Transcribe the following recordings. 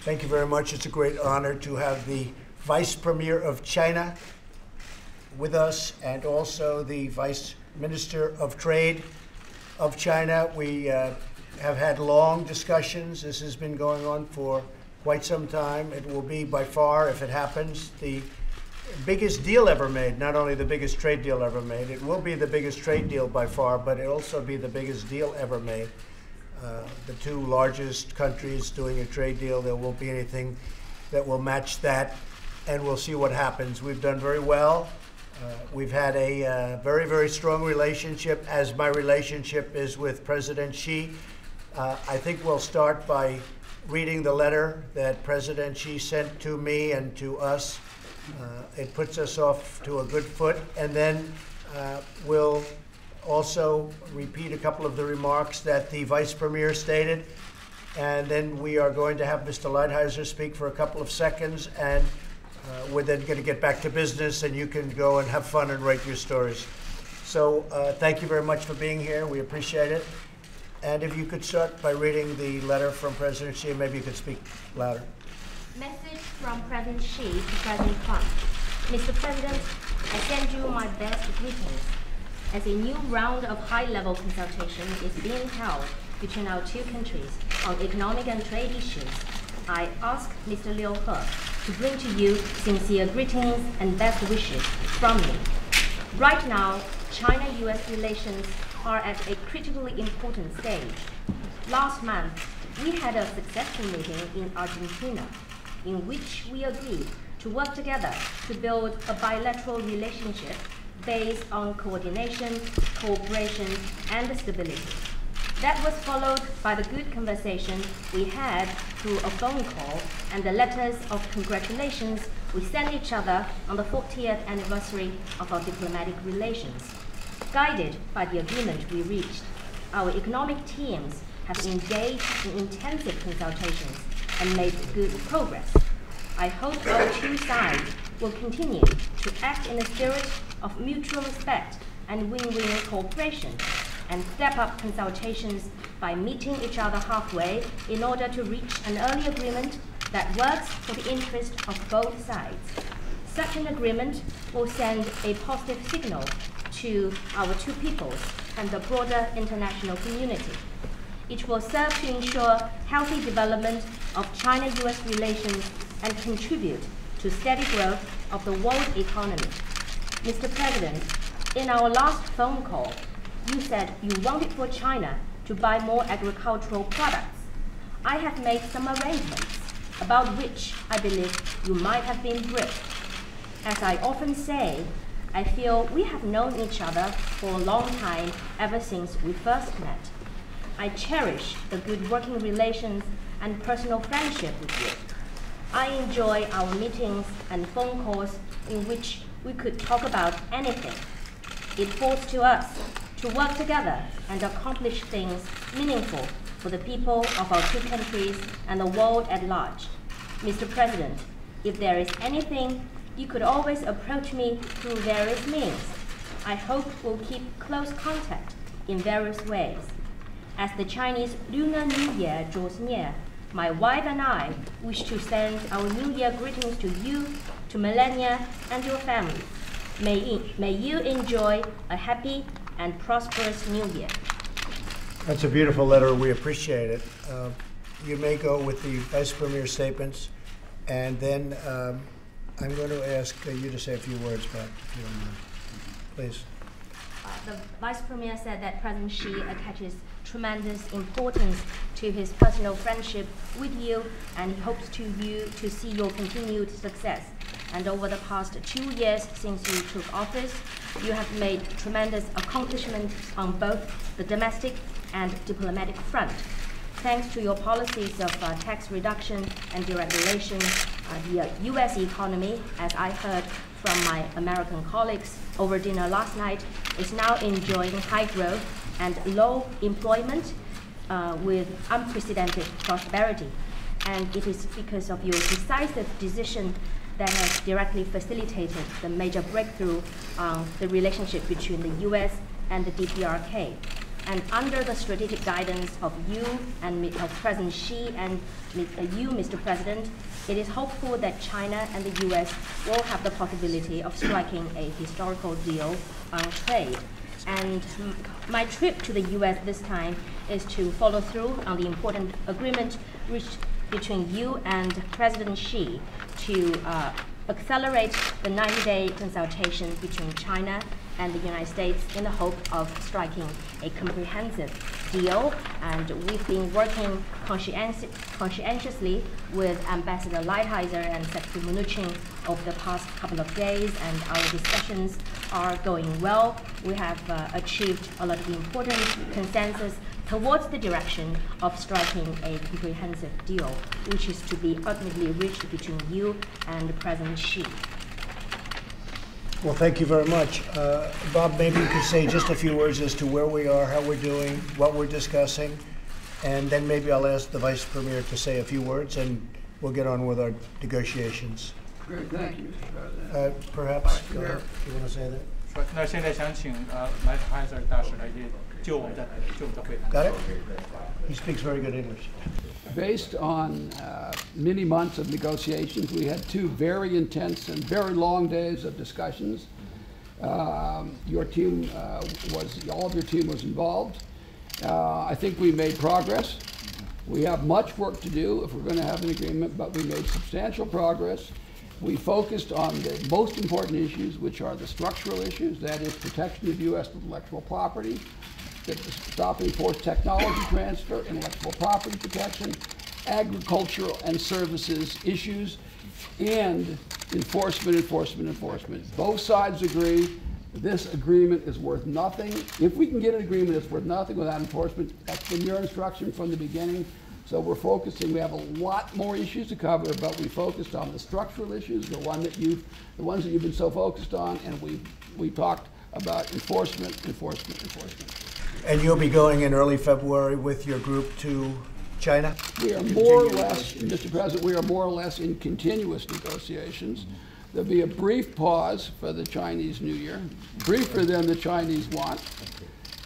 Thank you very much. It's a great honor to have the Vice Premier of China with us and also the Vice Minister of Trade of China. We have had long discussions. This has been going on for quite some time. It will be by far, if it happens, the biggest deal ever made, not only the biggest trade deal ever made. It will be the biggest trade deal by far, but it'll also be the biggest deal ever made. The two largest countries doing a trade deal, there won't be anything that will match that, and we'll see what happens. We've done very well. We've had a very, very strong relationship, as my relationship is with President Xi. I think we'll start by reading the letter that President Xi sent to me and to us. It puts us off to a good foot, and then we'll also repeat a couple of the remarks that the Vice Premier stated, and then we are going to have Mr. Lighthizer speak for a couple of seconds, and we're then going to get back to business, and you can go and have fun and write your stories. So thank you very much for being here. We appreciate it. And if you could start by reading the letter from President Xi, maybe you could speak louder. Message from President Xi to President Trump. Mr. President, I send you my best greetings. As a new round of high-level consultation is being held between our two countries on economic and trade issues, I ask Mr. Liu He to bring to you sincere greetings and best wishes from me. Right now, China-US relations are at a critically important stage. Last month, we had a successful meeting in Argentina, in which we agreed to work together to build a bilateral relationship based on coordination, cooperation, and stability. That was followed by the good conversation we had through a phone call and the letters of congratulations we sent each other on the 40th anniversary of our diplomatic relations. Guided by the agreement we reached, our economic teams have engaged in intensive consultations and made good progress. I hope our two sides will continue to act in a spirit of mutual respect and win-win cooperation, and step up consultations by meeting each other halfway in order to reach an early agreement that works for the interest of both sides. Such an agreement will send a positive signal to our two peoples and the broader international community. It will serve to ensure healthy development of China-US relations and contribute to steady growth of the world economy. Mr. President, in our last phone call, you said you wanted for China to buy more agricultural products. I have made some arrangements about which I believe you might have been briefed. As I often say, I feel we have known each other for a long time, ever since we first met. I cherish the good working relations and personal friendship with you. I enjoy our meetings and phone calls in which we could talk about anything. It falls to us to work together and accomplish things meaningful for the people of our two countries and the world at large. Mr. President, if there is anything, you could always approach me through various means. I hope we'll keep close contact in various ways. As the Chinese Lunar New Year draws near, my wife and I wish to send our New Year greetings to you, to Melania, and your family. May you enjoy a happy and prosperous New Year. That's a beautiful letter. We appreciate it. You may go with the Vice Premier's statements, and then I'm going to ask you to say a few words back, if you don't mind. Please. The Vice Premier said that President Xi attaches tremendous importance to his personal friendship with you, and he hopes to see your continued success. And over the past 2 years since you took office, you have made tremendous accomplishments on both the domestic and diplomatic front. Thanks to your policies of tax reduction and deregulation, the U.S. economy, as I heard from my American colleagues over dinner last night, is now enjoying high growth and low employment with unprecedented prosperity. And it is because of your decisive decision that has directly facilitated the major breakthrough on the relationship between the U.S. and the DPRK. And under the strategic guidance of you and of President Xi and you, Mr. President, it is hopeful that China and the US will have the possibility of striking a historical deal on trade. And my trip to the US this time is to follow through on the important agreement reached between you and President Xi to accelerate the 90-day consultation between China and the United States in the hope of striking a comprehensive deal. And we've been working conscientiously with Ambassador Lighthizer and Secretary Mnuchin over the past couple of days, and our discussions are going well. We have achieved a lot of important consensus towards the direction of striking a comprehensive deal, which is to be ultimately reached between you and President Xi. Well, thank you very much. Bob, maybe you could say just a few words as to where we are, how we're doing, what we're discussing, and then maybe I'll ask the Vice Premier to say a few words, and we'll get on with our negotiations. Great, thank you, Mr. President. Perhaps, go ahead. Do you want to say that? 那现在想请Lighthizer 大使来就我们的会谈。 Got it? He speaks very good English. Based on many months of negotiations, we had 2 very intense and very long days of discussions. Your team all of your team was involved. I think we made progress. We have much work to do if we're going to have an agreement, but we made substantial progress. We focused on the most important issues, which are the structural issues, that is protection of U.S. intellectual property, stopping forced technology transfer, intellectual property protection, agricultural and services issues, and enforcement. Both sides agree this agreement is worth nothing. If we can get an agreement, it's worth nothing without enforcement. That's been your instruction from the beginning. So we're focusing. We have a lot more issues to cover, but we focused on the structural issues, the ones that you've been so focused on, and we talked about enforcement. And you'll be going in early February with your group to China? We are more or less, Mr. President, we are more or less in continuous negotiations. There'll be a brief pause for the Chinese New Year, briefer than the Chinese want,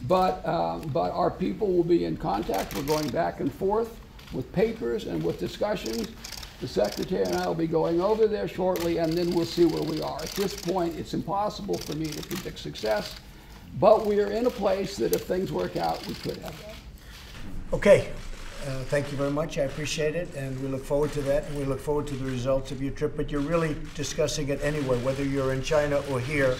but our people will be in contact. We're going back and forth with papers and with discussions. The Secretary and I will be going over there shortly, and then we'll see where we are. At this point, it's impossible for me to predict success, but we are in a place that if things work out, we could have that. Okay. Thank you very much. I appreciate it, and we look forward to that, and we look forward to the results of your trip. But you're really discussing it anyway, whether you're in China or here.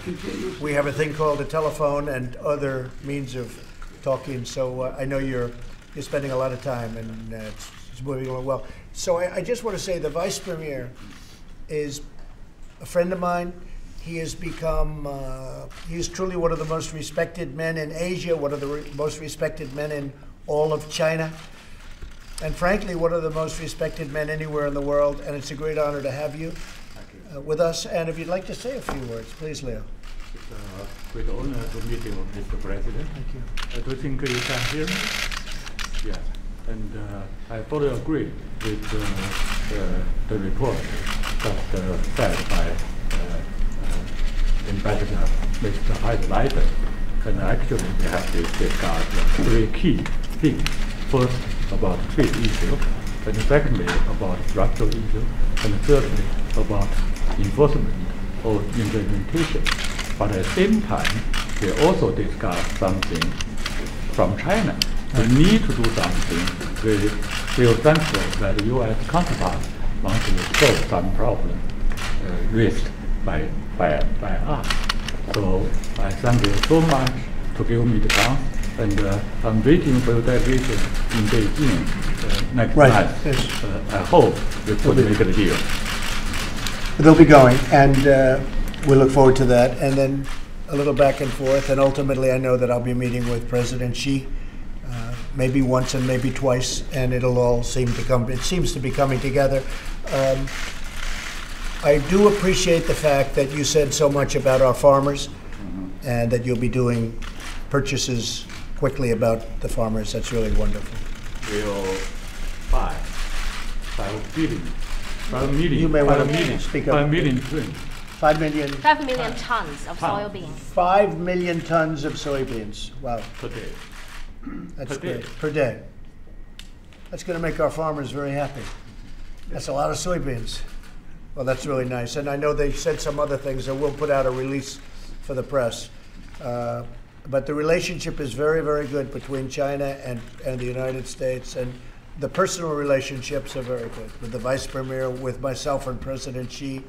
We have a thing called a telephone and other means of talking, so I know you're spending a lot of time, and it's moving along well. So I just want to say the Vice Premier is a friend of mine. He has become, he is truly one of the most respected men in Asia, one of the most respected men in all of China, and frankly, one of the most respected men anywhere in the world, and it's a great honor to have you with us. And if you'd like to say a few words, please, Leo. It's a great honor to meet you, Mr. President. Thank you. I do think you can hear me. Yes, and I fully agree with the report just said by Ambassador Mr. Lighthizer. And actually, we have to discuss 3 key things. First, about trade issue, and secondly, about structural issue, and thirdly, about enforcement or implementation. But at the same time, we also discuss something from China. We need to do something. We feel thankful that the U.S. counterpart wants to solve some problem raised by us. So I thank you so much to give me the chance. And I'm waiting for your delegation in Beijing next month. Yes. I hope we could make a deal. They'll be going, and we look forward to that. And then a little back and forth, and ultimately I know that I'll be meeting with President Xi, maybe once and maybe twice, and it'll all seems to be coming together. I do appreciate the fact that you said so much about our farmers, and that you'll be doing purchases quickly about the farmers. That's really wonderful. We'll buy 5 million. You may want to speak up. 5 million tons. 5 million. 5 million tons of soybeans. 5 million tons of soybeans. Wow. Per day. That's Per day. great. Per day. That's going to make our farmers very happy. That's a lot of soybeans. Well, that's really nice. And I know they said some other things, and we'll put out a release for the press. But the relationship is very, very good between China and the United States. And the personal relationships are very good with the Vice Premier, with myself and President Xi,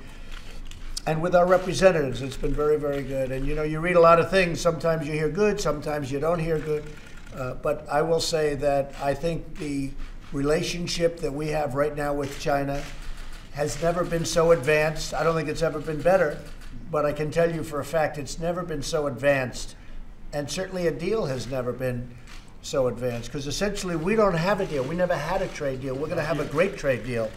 and with our representatives. It's been very, very good. And you know, you read a lot of things. Sometimes you hear good, sometimes you don't hear good. But I will say that I think the relationship that we have right now with China has never been so advanced. I don't think it's ever been better, but I can tell you for a fact it's never been so advanced. And certainly a deal has never been so advanced, because essentially we don't have a deal. We never had a trade deal. We're going to have a great trade deal.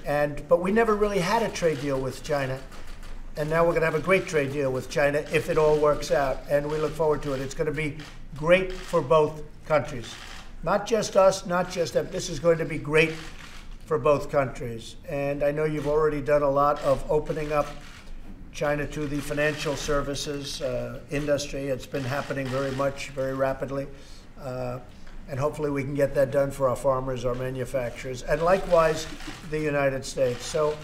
But we never really had a trade deal with China. And now we're going to have a great trade deal with China if it all works out. And we look forward to it. It's going to be great for both countries. Not just us, not just them. This is going to be great for both countries. And I know you've already done a lot of opening up China to the financial services industry. It's been happening very rapidly. And hopefully we can get that done for our farmers, our manufacturers, and likewise the United States. So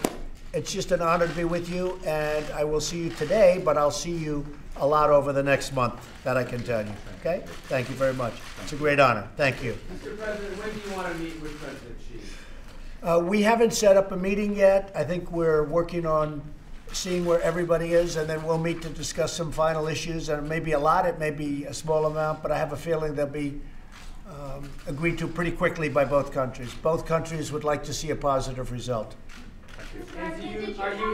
it's just an honor to be with you, and I will see you today, but I'll see you a lot over the next month, that I can tell you. Okay? Thank you very much. It's a great honor. Thank you. Mr. President, when do you want to meet with President Xi? We haven't set up a meeting yet. I think we're working on seeing where everybody is, and then we'll meet to discuss some final issues. And it may be a lot, it may be a small amount, but I have a feeling they'll be agreed to pretty quickly by both countries. Both countries would like to see a positive result. And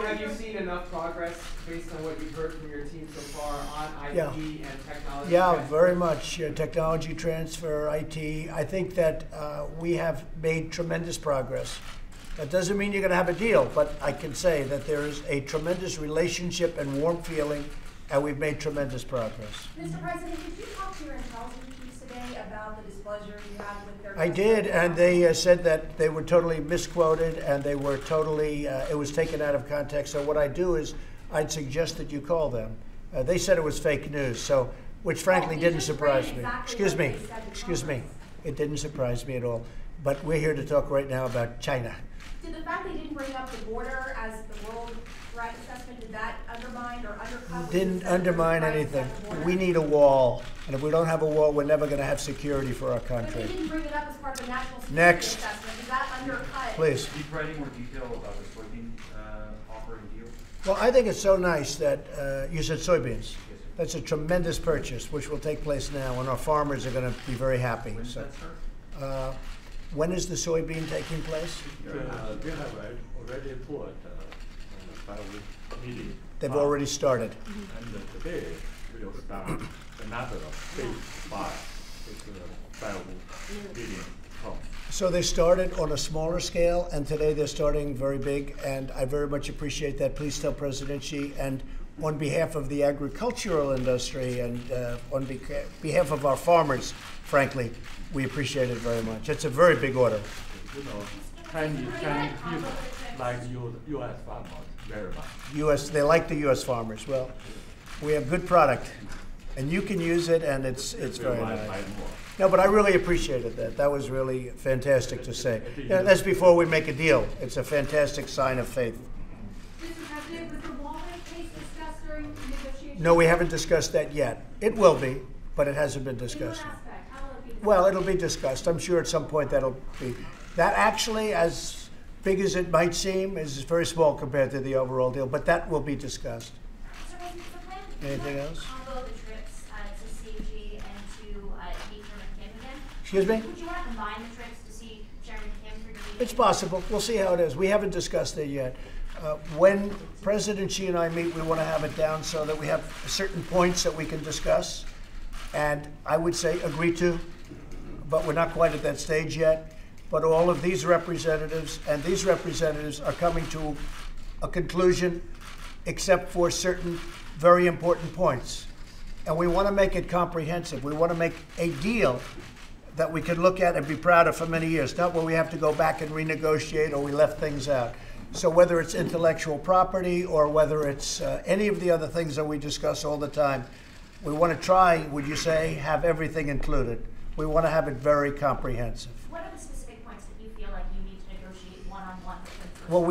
have you seen enough progress based on what you've heard from your team so far on IT and technology? Yeah, transfer? very much. Technology transfer, IT. I think that we have made tremendous progress. That doesn't mean you're going to have a deal, but I can say that there is a tremendous relationship and warm feeling, and we've made tremendous progress. Mr. President, did you talk to your intelligence chiefs today about the displeasure you had with their... I did, and they said that they were totally misquoted, and they were totally, it was taken out of context. So what I do is I'd suggest that you call them. They said it was fake news, so, which frankly didn't surprise me. Excuse me. It didn't surprise me at all. But we're here to talk right now about China. Did the fact they didn't bring up the border as the world threat assessment, did that undermine or undercut? Didn't undermine anything. We need a wall, and if we don't have a wall, we're never going to have security for our But they country. didn't bring it up as part of the national security Next. assessment. Does that undercut? Please. Can you provide any more detail about the soybean offer and deal? Well, I think it's so nice that you said soybeans. That's a tremendous purchase, which will take place now, and our farmers are going to be very happy. When does So, that start? when is the soybean taking place? They have already put 5-week meeting. They've already started. And today we will start another phase 5. It's a 5-week meeting. So they started on a smaller scale, and today they're starting very big, and I very much appreciate that. Please tell President Xi, and on behalf of the agricultural industry and on behalf of our farmers, frankly, we appreciate it very much. It's a very big order. You know, Chinese people like U.S. farmers very much. They like the U.S. farmers. Well, we have good product, and you can use it, and it's very nice. No, but I really appreciated that. That was really fantastic to say. Yeah, that's before we make a deal. It's a fantastic sign of faith. Mr. President, was the Walmart case discussed during negotiations? No, we haven't discussed that yet. It will be, but it hasn't been In what discussed. aspect? How will it be discussed? Well, it'll be discussed. I'm sure at some point that'll be. That actually, as big as it might seem, is very small compared to the overall deal, but that will be discussed. Mr. President, Anything else? Combo the trips to CG and to meet Chairman Kim again. Excuse me? Would you want to combine the trips to see Chairman Kim for the meeting? It's possible. We'll see how it is. We haven't discussed it yet. When President Xi and I meet, we want to have it down so that we have certain points that we can discuss, and I would say agree to, but we're not quite at that stage yet. But all of these representatives and these representatives are coming to a conclusion, except for certain very important points. And we want to make it comprehensive. We want to make a deal that we can look at and be proud of for many years, not where we have to go back and renegotiate or we left things out. So whether it's intellectual property or whether it's any of the other things that we discuss all the time, we want to try, would you say, have everything included. We want to have it very comprehensive. What are the specific points that you feel like you need to negotiate one-on-one with them first? Well,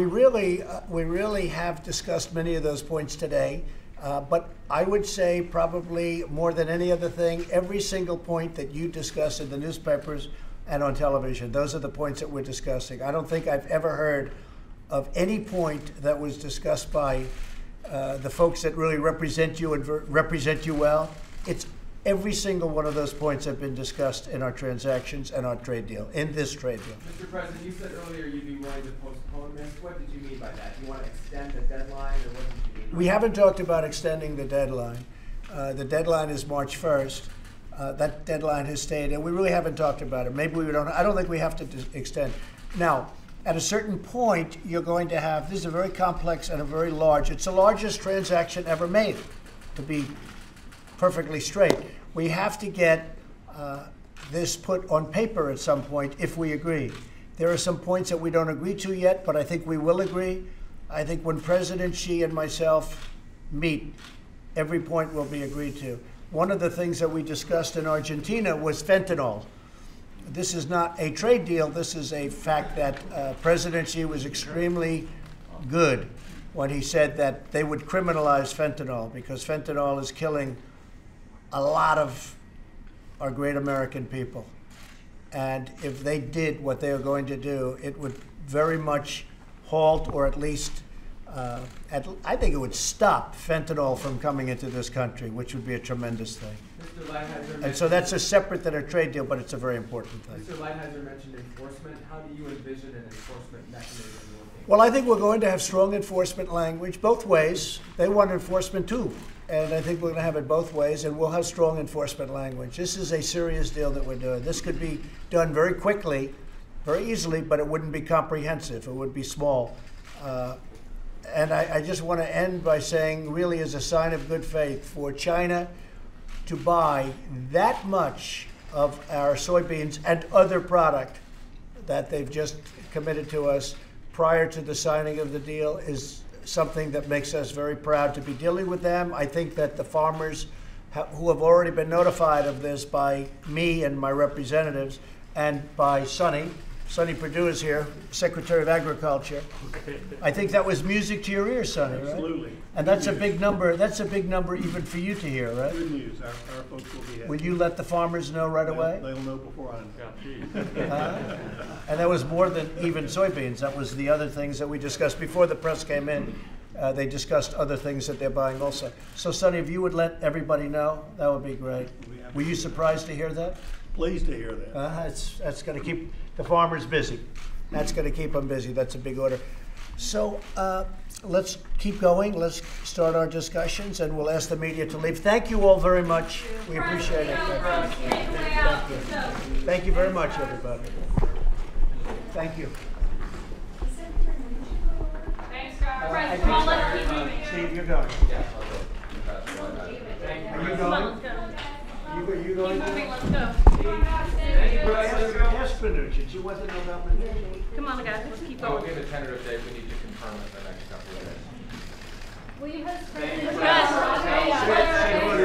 we really have discussed many of those points today, but I would say probably more than any other thing, every single point that you discuss in the newspapers and on television, those are the points that we're discussing. I don't think I've ever heard of any point that was discussed by the folks that really represent you and represent you well. It's every single one of those points have been discussed in our transactions and our trade deal, in this trade deal. Mr. President, you said earlier you'd be willing to postpone this. What did you mean by that? Do you want to extend the deadline, or what did you mean? We haven't talked about extending the deadline. The deadline is March 1st. That deadline has stayed, and we really haven't talked about it. Maybe we don't. I don't think we have to extend. Now, at a certain point, you're going to have, this is a very complex and a very large, it's the largest transaction ever made, to be perfectly straight. We have to get this put on paper at some point if we agree. There are some points that we don't agree to yet, but I think we will agree. I think when President Xi and myself meet, every point will be agreed to. One of the things that we discussed in Argentina was fentanyl. This is not a trade deal. This is a fact that President Xi was extremely good when he said that they would criminalize fentanyl, because fentanyl is killing a lot of our great American people. And if they did what they are going to do, it would very much halt, or at least, I think it would stop fentanyl from coming into this country, which would be a tremendous thing. Mr. Lighthizer And so that's a separate than a trade deal, but it's a very important thing. Mr. Lighthizer mentioned enforcement. How do you envision an enforcement mechanism working? Well, I think we're going to have strong enforcement language both ways. They want enforcement too. And I think we're going to have it both ways, and we'll have strong enforcement language. This is a serious deal that we're doing. This could be done very quickly, very easily, but it wouldn't be comprehensive. It would be small. And I just want to end by saying, really as a sign of good faith, for China to buy that much of our soybeans and other product that they've just committed to us prior to the signing of the deal is something that makes us very proud to be dealing with them. I think that the farmers who have already been notified of this by me and my representatives and by Sonny Perdue is here, Secretary of Agriculture. Okay. I think that was music to your ears, Sonny, right? Absolutely. And that's a big number. That's a big number even for you to hear, right? Good news. Our folks will be happy. Will you let the farmers know right away? They'll know before I know. And that was more than even soybeans. That was the other things that we discussed before the press came in. They discussed other things that they're buying also. So, Sonny, if you would let everybody know, that would be great. Were you surprised to hear that? Pleased to hear that. That's going to keep the farmers busy. That's going to keep them busy. That's a big order. So let's keep going. Let's start our discussions, and we'll ask the media to leave. Thank you all very much. We appreciate it. Thank you. Thank you very much, everybody. Thank you. Thanks, guys. Come on, let's keep moving. Steve, you're going. Yes, I'll go. Are you Come on, going? let's go. You going? Keep moving, let's go. Yes, Panucci. You want to know about Panucci? Come on, guys, let's keep We'll going. give a tentative date. We need to confirm it the next couple of days. Will you host Guys, I will.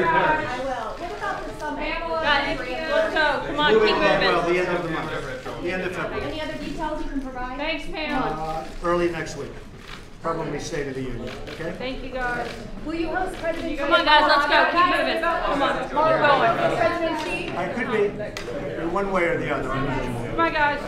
What about the summer? guys, let's go. Come on, keep Well, moving. the end of the month. The end of February. Any other details you can provide? Thanks, Pam. Early next week. Probably State of the Union, okay? Thank you, guys. Will you host President Come on, guys, let's go. Keep moving. Come on, keep going. President Xi? I could be one way or the other. Come on, guys.